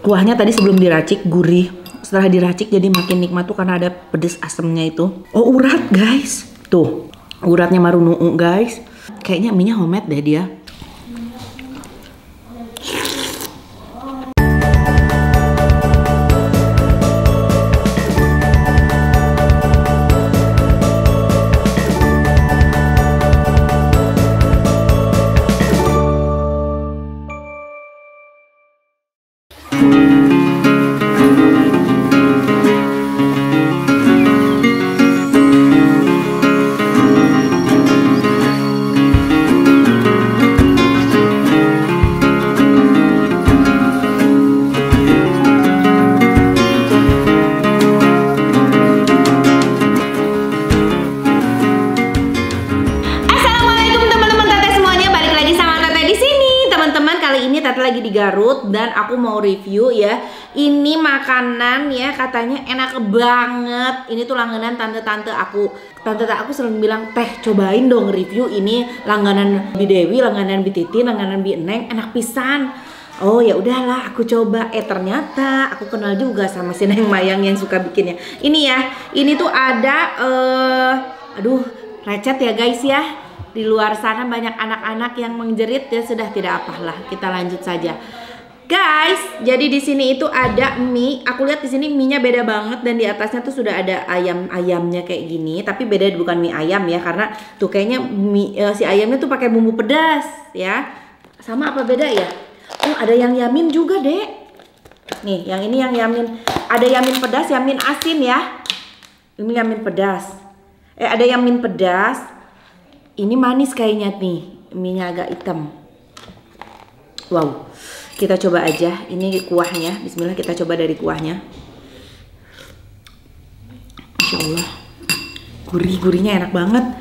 Kuahnya tadi sebelum diracik gurih. Setelah diracik jadi makin nikmat tuh karena ada pedes asemnya itu. Oh, urat guys. Tuh, uratnya marunuu guys. Kayaknya mie-nya homemade deh dia. Lagi di Garut dan aku mau review ya. Ini makanan ya katanya enak banget. Ini tuh langganan tante-tante aku. Tante aku sering bilang, "Teh, cobain dong review ini langganan Bi Dewi, langganan Bi Titi, langganan Bi Eneng, enak pisan." Oh ya udahlah, aku coba. Ternyata aku kenal juga sama si Neng Mayang yang suka bikinnya. Ini ya, ini tuh ada aduh, lecet ya guys ya. Di luar sana banyak anak-anak yang menjerit ya, sudah tidak apalah, kita lanjut saja. Guys, jadi di sini itu ada mie. Aku lihat di sini mie-nya beda banget dan di atasnya tuh sudah ada ayamnya kayak gini, tapi beda, bukan mie ayam ya, karena tuh kayaknya mie, si ayamnya tuh pakai bumbu pedas ya. Sama apa beda ya? Oh, ada yang yamin juga, Dek. Nih, yang ini yang yamin. Ada yamin pedas, yamin asin ya. Ini yamin pedas. Ada yamin pedas. Ini manis kayaknya nih, mie-nya agak hitam. Wow, kita coba aja. Ini kuahnya, bismillah, kita coba dari kuahnya. Masya Allah, gurih-gurihnya enak banget.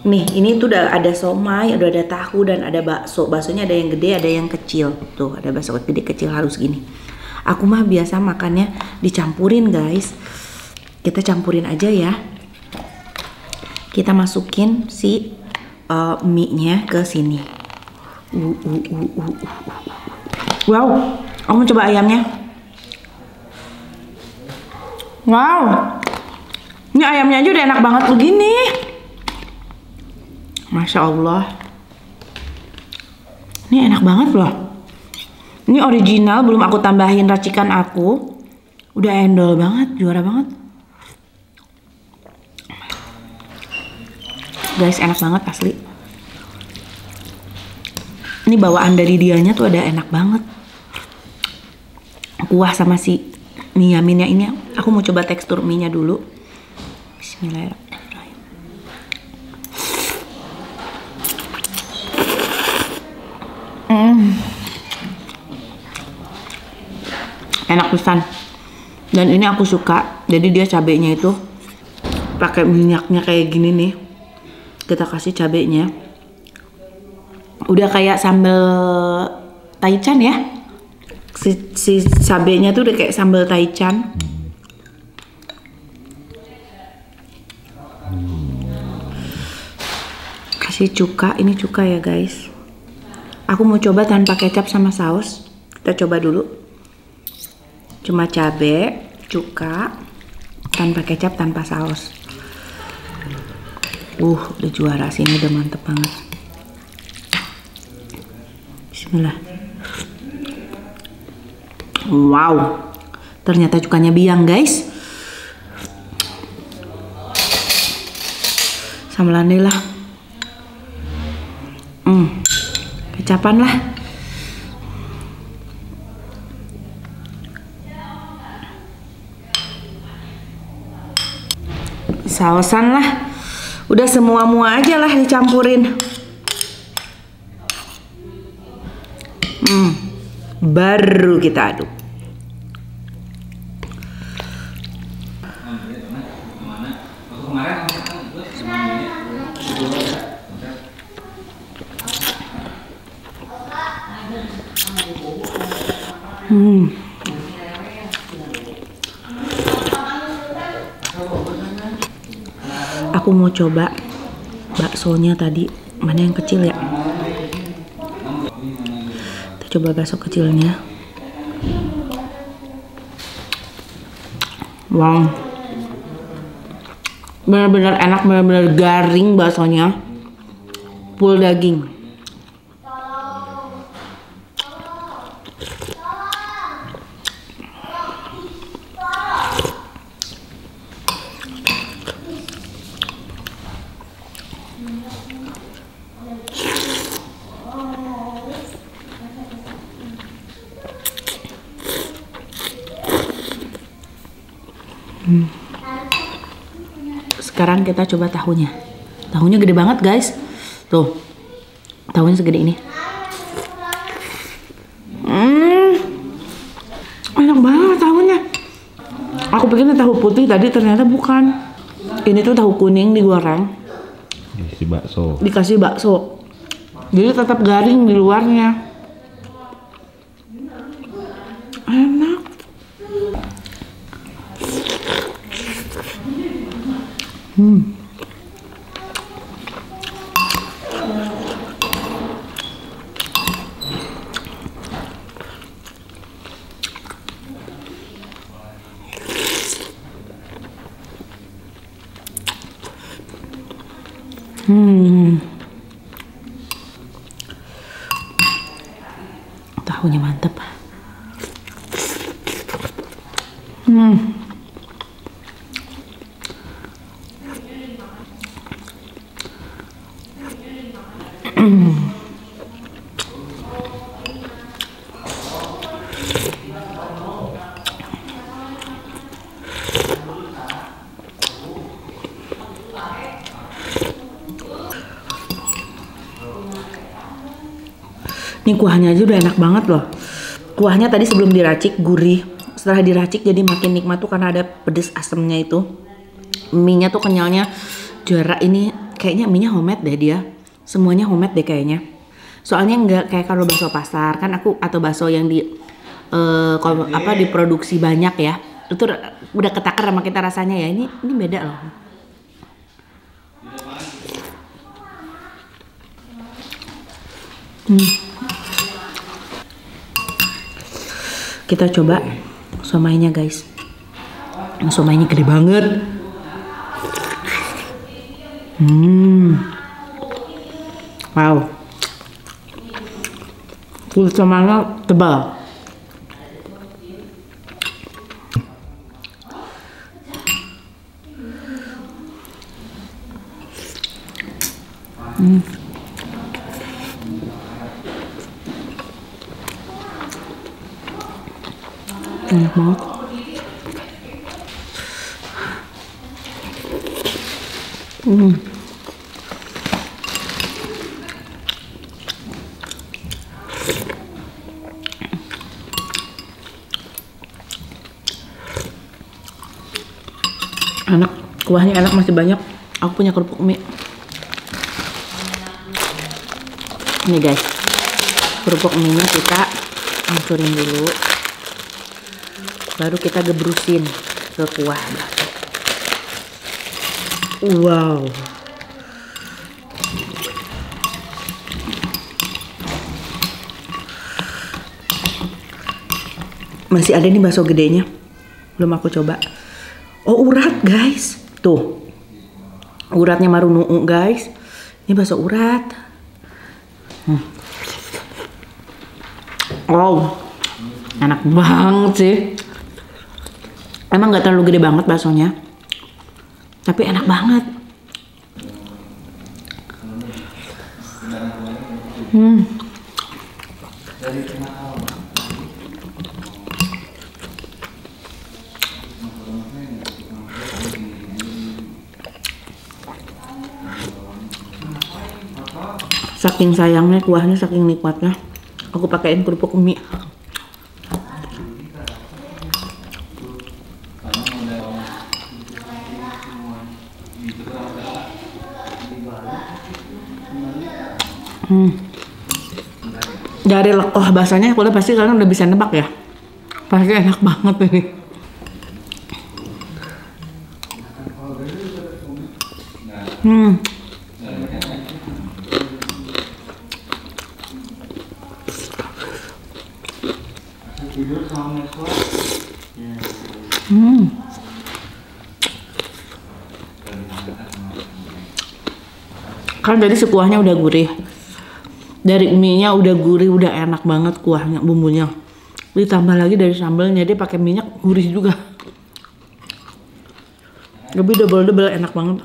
Nih, ini tuh udah ada somai, udah ada tahu dan ada bakso. Baksonya ada yang gede, ada yang kecil. Tuh, ada bakso gede kecil harus gini. Aku mah biasa makannya dicampurin guys. Kita campurin aja ya. Kita masukin si mie-nya ke sini. Wow, aku mau coba ayamnya. Wow, ini ayamnya aja udah enak banget begini. Masya Allah, ini enak banget loh. Ini original, belum aku tambahin racikan aku. Udah endol banget, juara banget. Guys, enak banget asli. Ini bawaan dari dianya tuh ada enak banget. Kuah sama si mie yaminnya ini. Aku mau coba tekstur mie-nya dulu. Bismillahirrahmanirrahim. Enak pisan. Dan ini aku suka. Jadi dia cabenya itu pakai minyaknya kayak gini nih. Kita kasih cabenya, udah kayak sambal taichan ya. Si cabenya tuh udah kayak sambal taichan. Kasih cuka, ini cuka ya guys. Aku mau coba tanpa kecap sama saus. Kita coba dulu. Cuma cabe, cuka, tanpa kecap, tanpa saus. Udah juara sini, udah mantep banget. Bismillah. Wow, ternyata cukanya biang guys. Sambalane lah. Kecapan lah. Sausan lah. Udah semua-mua aja lah dicampurin. Baru kita aduk. Aku mau coba baksonya tadi, mana yang kecil ya? Kita coba bakso kecilnya. Wow, benar-benar enak, benar-benar garing baksonya, full daging. Sekarang kita coba tahunya. Tahunya gede banget guys. Tuh, tahunya segede ini. Enak banget tahunya. Aku pikirnya tahu putih tadi, ternyata bukan. Ini tuh tahu kuning digoreng. Dikasih bakso. Dikasih bakso. Jadi tetap garing di luarnya. Enak. Tahunya mantep. Ini kuahnya aja udah enak banget loh. Kuahnya tadi sebelum diracik gurih. Setelah diracik jadi makin nikmat tuh karena ada pedes asemnya itu. Mie-nya tuh kenyalnya juara. Ini kayaknya mie-nya homemade deh dia. Semuanya homemade deh kayaknya. Soalnya nggak kayak kalau bakso pasar kan aku, atau bakso yang diproduksi banyak ya. Itu udah ketakar sama kita rasanya ya. Ini beda loh. Kita coba somainya guys. Somainya gede banget. Wow. Kulit somainya tebal. Enak banget. Enak, kuahnya enak, masih banyak. Aku punya kerupuk mie. Ini guys, kerupuk mie-nya kita hancurin dulu. Baru kita gebrusin ke kuah bakso. Wow. Masih ada nih bakso gedenya. Belum aku coba. Oh, urat guys. Tuh. Uratnya marunuu guys. Ini bakso urat. Wow. Enak banget sih. Emang nggak terlalu gede banget baksonya, tapi enak banget. Saking sayangnya kuahnya, saking nikmatnya, aku pakein kerupuk mie. Dari lekoh bahasanya aku udah pasti kalian udah bisa nebak ya. Pasti enak banget ini. Kan tadi si kuahnya udah gurih. Dari mie-nya udah gurih, udah enak banget kuahnya, bumbunya. Ditambah lagi dari sambalnya, dia pakai minyak gurih juga. Lebih double enak banget.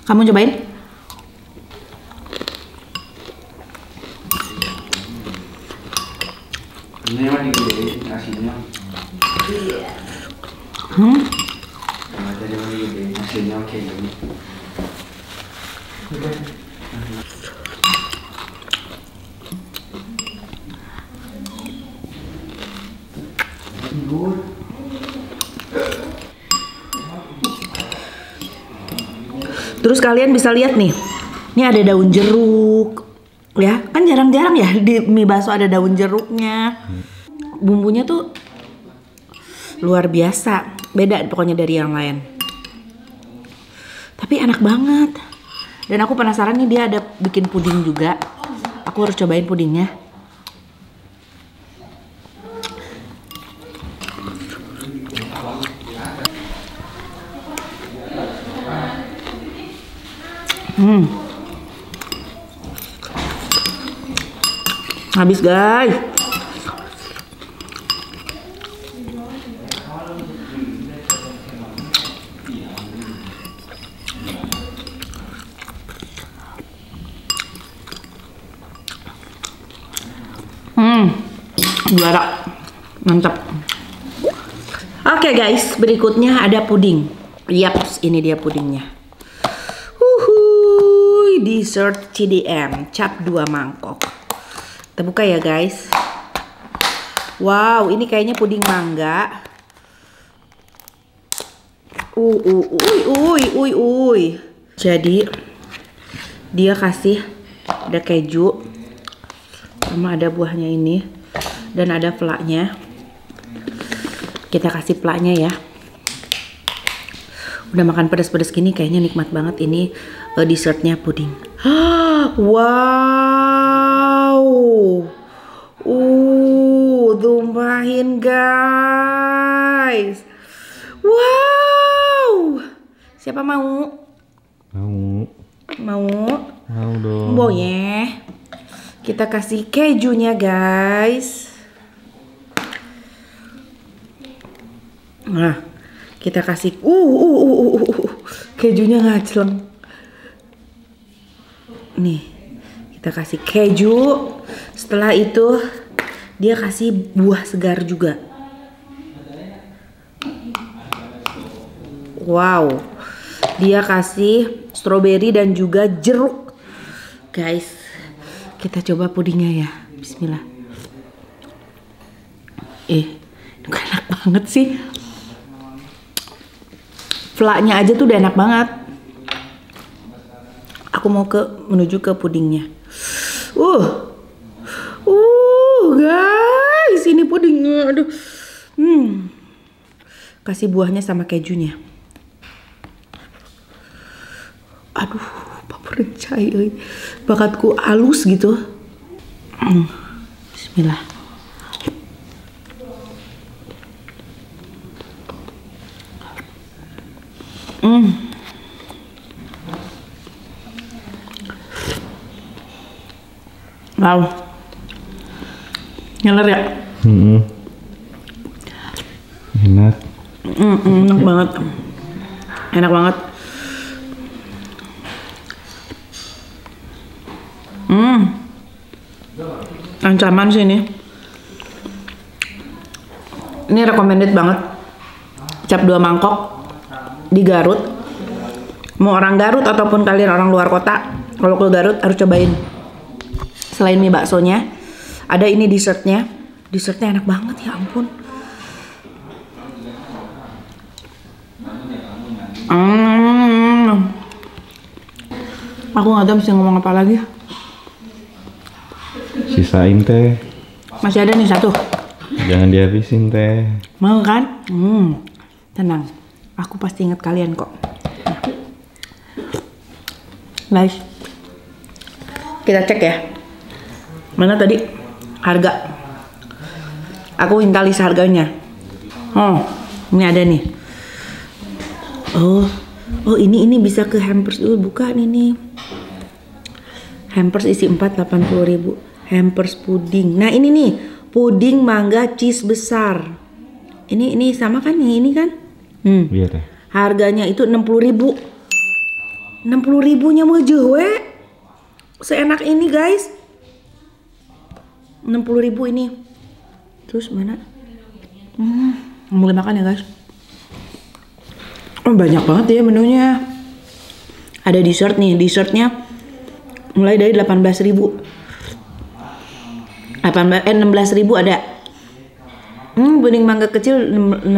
Kamu cobain? Ini mah digedein nasinya. Nah, tadi mah digedein nasinya kayak gini. Terus kalian bisa lihat nih, ini ada daun jeruk, ya kan jarang-jarang ya di mie bakso ada daun jeruknya. Bumbunya tuh luar biasa, beda pokoknya dari yang lain. Tapi enak banget. Dan aku penasaran nih, dia ada bikin puding juga. Aku harus cobain pudingnya. Habis guys. Juara. Mantap. Oke guys, berikutnya ada puding. Yaps, ini dia pudingnya. Dessert CDM, cap 2 mangkok. Kita buka ya guys. Wow, ini kayaknya puding mangga. Jadi dia kasih ada keju sama ada buahnya ini dan ada flaknya. Kita kasih flaknya ya. Udah makan pedas-pedas gini kayaknya nikmat banget ini dessertnya puding. Wow. Tumpahin guys. Wow. Siapa mau? Mau. Mau? Mau dong. Boleh. Kita kasih kejunya guys. Nah, kita kasih kejunya ngacleng. Nih, kita kasih keju. Setelah itu dia kasih buah segar juga. Wow. Dia kasih stroberi dan juga jeruk. Guys, kita coba pudingnya ya. Bismillah. Ini enak banget sih. Flaknya aja tuh udah enak banget. Aku mau menuju ke pudingnya. Guys, ini pudingnya. Aduh. Kasih buahnya sama kejunya. Aduh, paperencai. Bakatku halus gitu. Bismillah. Wow, nyeler ya? Enak. Enak banget, enak banget. Ancaman sih ini. Ini recommended banget. Cap 2 mangkok di Garut. Mau orang Garut ataupun kalian orang luar kota, kalau ke Garut harus cobain. Selain mie baksonya, ada ini dessertnya. Dessertnya enak banget ya ampun. Aku nggak tahu mesti ngomong apa lagi. Sisain teh. Masih ada nih satu. Jangan dihabisin teh. Mau kan? Tenang. Aku pasti ingat kalian kok. Guys, kita cek ya. Mana tadi harga? Aku minta list harganya. Oh, ini ada nih. Oh ini bisa ke hampers dulu, bukan ini. Hampers isi 4 80.000. Hampers puding. Nah ini nih, puding mangga cheese besar. Ini sama kan yang ini kan? Iya teh. Harganya itu 60.000. 60.000-nya mah we. Seenak ini guys. 60.000 ini. Terus mana? Mulai makan ya guys. Banyak banget ya menunya. Ada dessert nih, dessertnya mulai dari 18.000. 16.000 ada. Puding mangga kecil 16.000.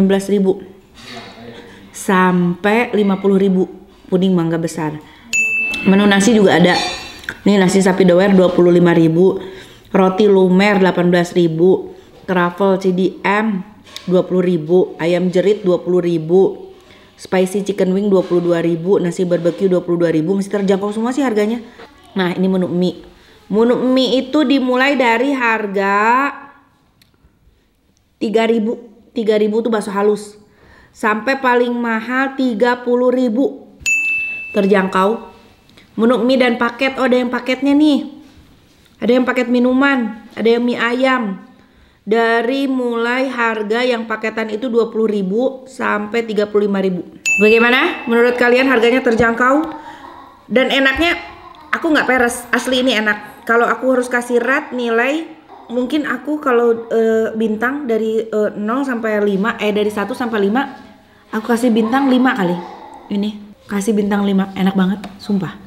Sampai 50.000 puding mangga besar. Menu nasi juga ada. Nih nasi sapi doer 25.000. Roti lumer 18.000. Truffle CDM 20.000. Ayam jerit 20.000. Spicy chicken wing 22.000, nasi barbecue 22.000, masih terjangkau semua sih harganya. Nah ini menu mie. Menu mie itu dimulai dari harga 3.000. 3.000 tuh bakso halus. Sampai paling mahal 30.000. Terjangkau. Menu mie dan paket, ada yang paketnya nih. Ada yang paket minuman, ada yang mie ayam. Dari mulai harga yang paketan itu 20.000 sampai 35.000. Bagaimana? Menurut kalian harganya terjangkau? Dan enaknya aku nggak peres. Asli ini enak. Kalau aku harus kasih rate nilai, mungkin aku kalau bintang dari 0 sampai 5, dari 1 sampai 5, aku kasih bintang 5 kali. Ini kasih bintang 5, enak banget, sumpah.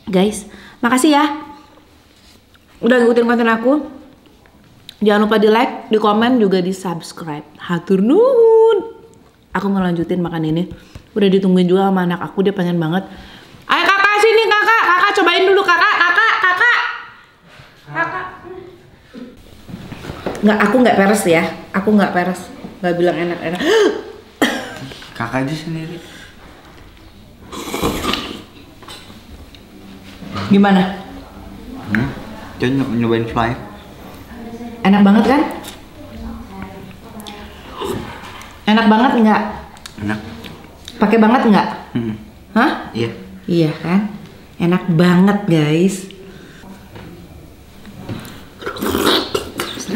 Guys, makasih ya udah ngikutin konten aku. Jangan lupa di like, di komen, juga di subscribe. Hatur nuhun. Aku mau lanjutin makan ini. Udah ditungguin juga sama anak aku, dia pengen banget. Ayo kakak sini kakak, kakak cobain dulu kakak. Nggak, aku nggak peres ya. Aku nggak peres, nggak bilang enak-enak. Kakak aja sendiri. Gimana? Coba nyobain fly. Enak banget kan? Enak banget nggak? Enak. Pakai banget nggak? Hah? Iya. Iya kan? Enak banget guys.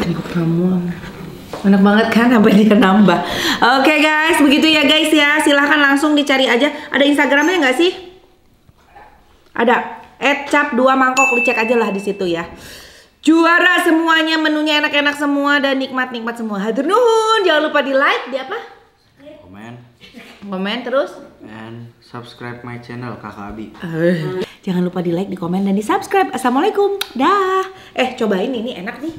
Buat kamu. Enak banget kan, sampai dia nambah. Oke guys, begitu ya guys ya. Silahkan langsung dicari aja. Ada Instagramnya nggak sih? Ada. @cap2mangkok, lu cek aja lah di situ ya. Juara semuanya, menunya enak-enak semua dan nikmat-nikmat semua. Hatur nuhun. Jangan lupa di like, di apa? Komen terus. And subscribe my channel Kakak Abi. Jangan lupa di like, di komen, dan di subscribe. Assalamualaikum. Dah. Cobain ini enak nih.